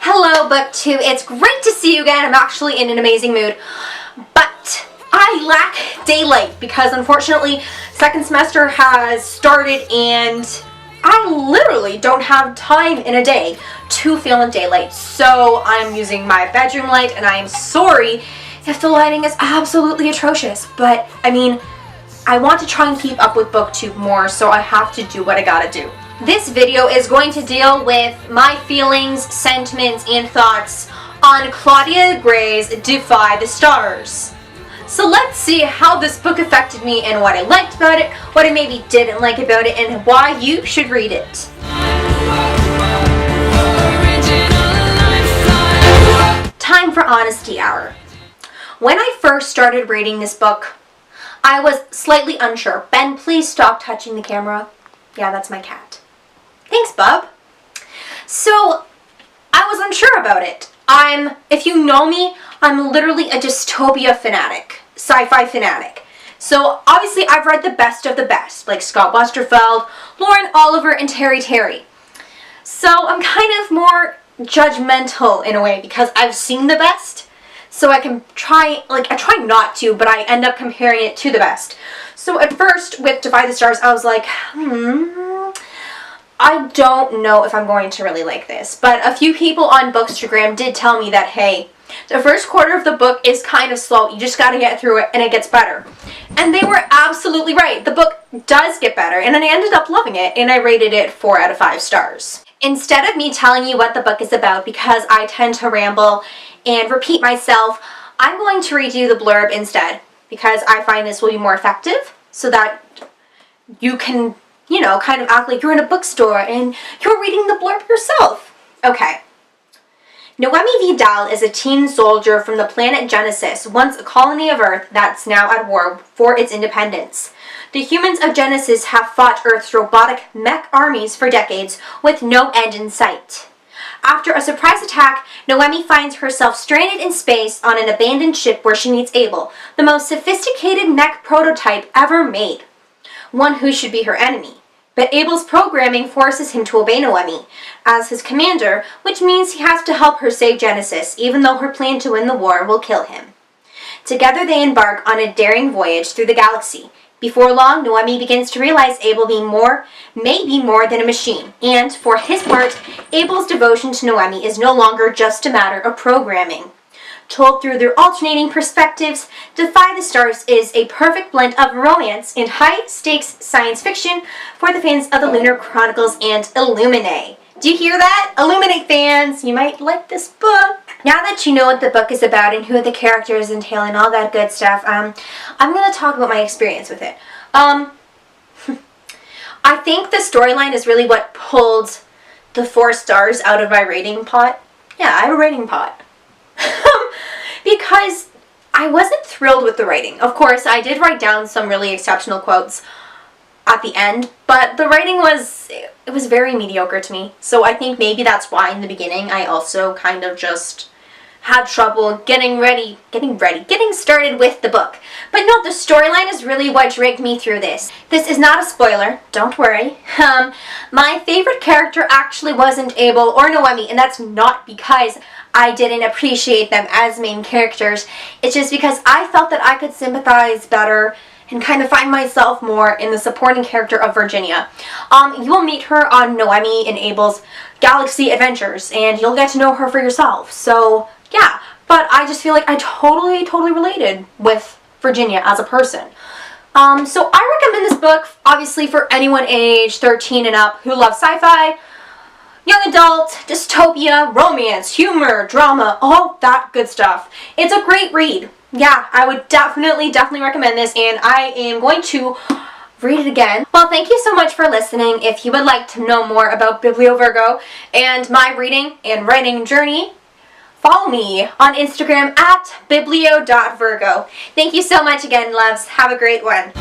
Hello, Book 2. It's great to see you again. I'm actually in an amazing mood. But I lack daylight because unfortunately second semester has started and I literally don't have time in a day to film in daylight. So I'm using my bedroom light and I am sorry if the lighting is absolutely atrocious. But I mean, I want to try and keep up with BookTube more, so I have to do what I gotta do. This video is going to deal with my feelings, sentiments, and thoughts on Claudia Gray's Defy the Stars. So let's see how this book affected me and what I liked about it, what I maybe didn't like about it, and why you should read it. Time for honesty hour. When I first started reading this book, I was slightly unsure. Ben, please stop touching the camera. Yeah, that's my cat. Thanks, bub. So, I was unsure about it. If you know me, I'm literally a dystopia fanatic, sci-fi fanatic. So, obviously, I've read the best of the best, like Scott Westerfeld, Lauren Oliver, and Terry Terry. So, I'm kind of more judgmental in a way because I've seen the best. So I can try, I try not to, but I end up comparing it to the best. So at first, with Defy the Stars, I was like, I don't know if I'm going to really like this. But a few people on Bookstagram did tell me that, hey, the first quarter of the book is kind of slow. You just got to get through it and it gets better. And they were absolutely right. The book does get better. And then I ended up loving it and I rated it 4 out of 5 stars. Instead of me telling you what the book is about, because I tend to ramble and repeat myself, I'm going to read you the blurb instead because I find this will be more effective so that you can, kind of act like you're in a bookstore and you're reading the blurb yourself. Okay. Noemi Vidal is a teen soldier from the planet Genesis, once a colony of Earth that's now at war for its independence. The humans of Genesis have fought Earth's robotic mech armies for decades with no end in sight. After a surprise attack, Noemi finds herself stranded in space on an abandoned ship where she meets Abel, the most sophisticated mech prototype ever made, one who should be her enemy. But Abel's programming forces him to obey Noemi as his commander, which means he has to help her save Genesis, even though her plan to win the war will kill him. Together they embark on a daring voyage through the galaxy. Before long, Noemi begins to realize Abel may be more than a machine, and for his part, Abel's devotion to Noemi is no longer just a matter of programming. Told through their alternating perspectives, Defy the Stars is a perfect blend of romance and high-stakes science fiction for the fans of the Lunar Chronicles and Illuminae. Do you hear that? Illuminae fans, you might like this book. Now that you know what the book is about and who the characters entail and all that good stuff, I'm going to talk about my experience with it. I think the storyline is really what pulled the 4 stars out of my rating pot. Yeah, I have a rating pot. Because I wasn't thrilled with the writing. Of course, I did write down some really exceptional quotes at the end, but the writing was very mediocre to me. So I think maybe that's why in the beginning I also kind of just had trouble getting started with the book. But no, the storyline is really what dragged me through this. This is not a spoiler, don't worry. My favorite character actually wasn't Abel or Noemi, and that's not because I didn't appreciate them as main characters. It's just because I felt that I could sympathize better and kind of find myself more in the supporting character of Virginia. You will meet her on Noemi and Abel's Galaxy Adventures, and you'll get to know her for yourself. So, yeah. But I just feel like I totally related with Virginia as a person. So I recommend this book, obviously, for anyone age 13 and up who loves sci-fi, young adult, dystopia, romance, humor, drama, all that good stuff. It's a great read. Yeah, I would definitely recommend this, and I am going to read it again. Well, thank you so much for listening. If you would like to know more about BiblioVirgo and my reading and writing journey, follow me on Instagram at biblio.virgo. Thank you so much again, loves. Have a great one.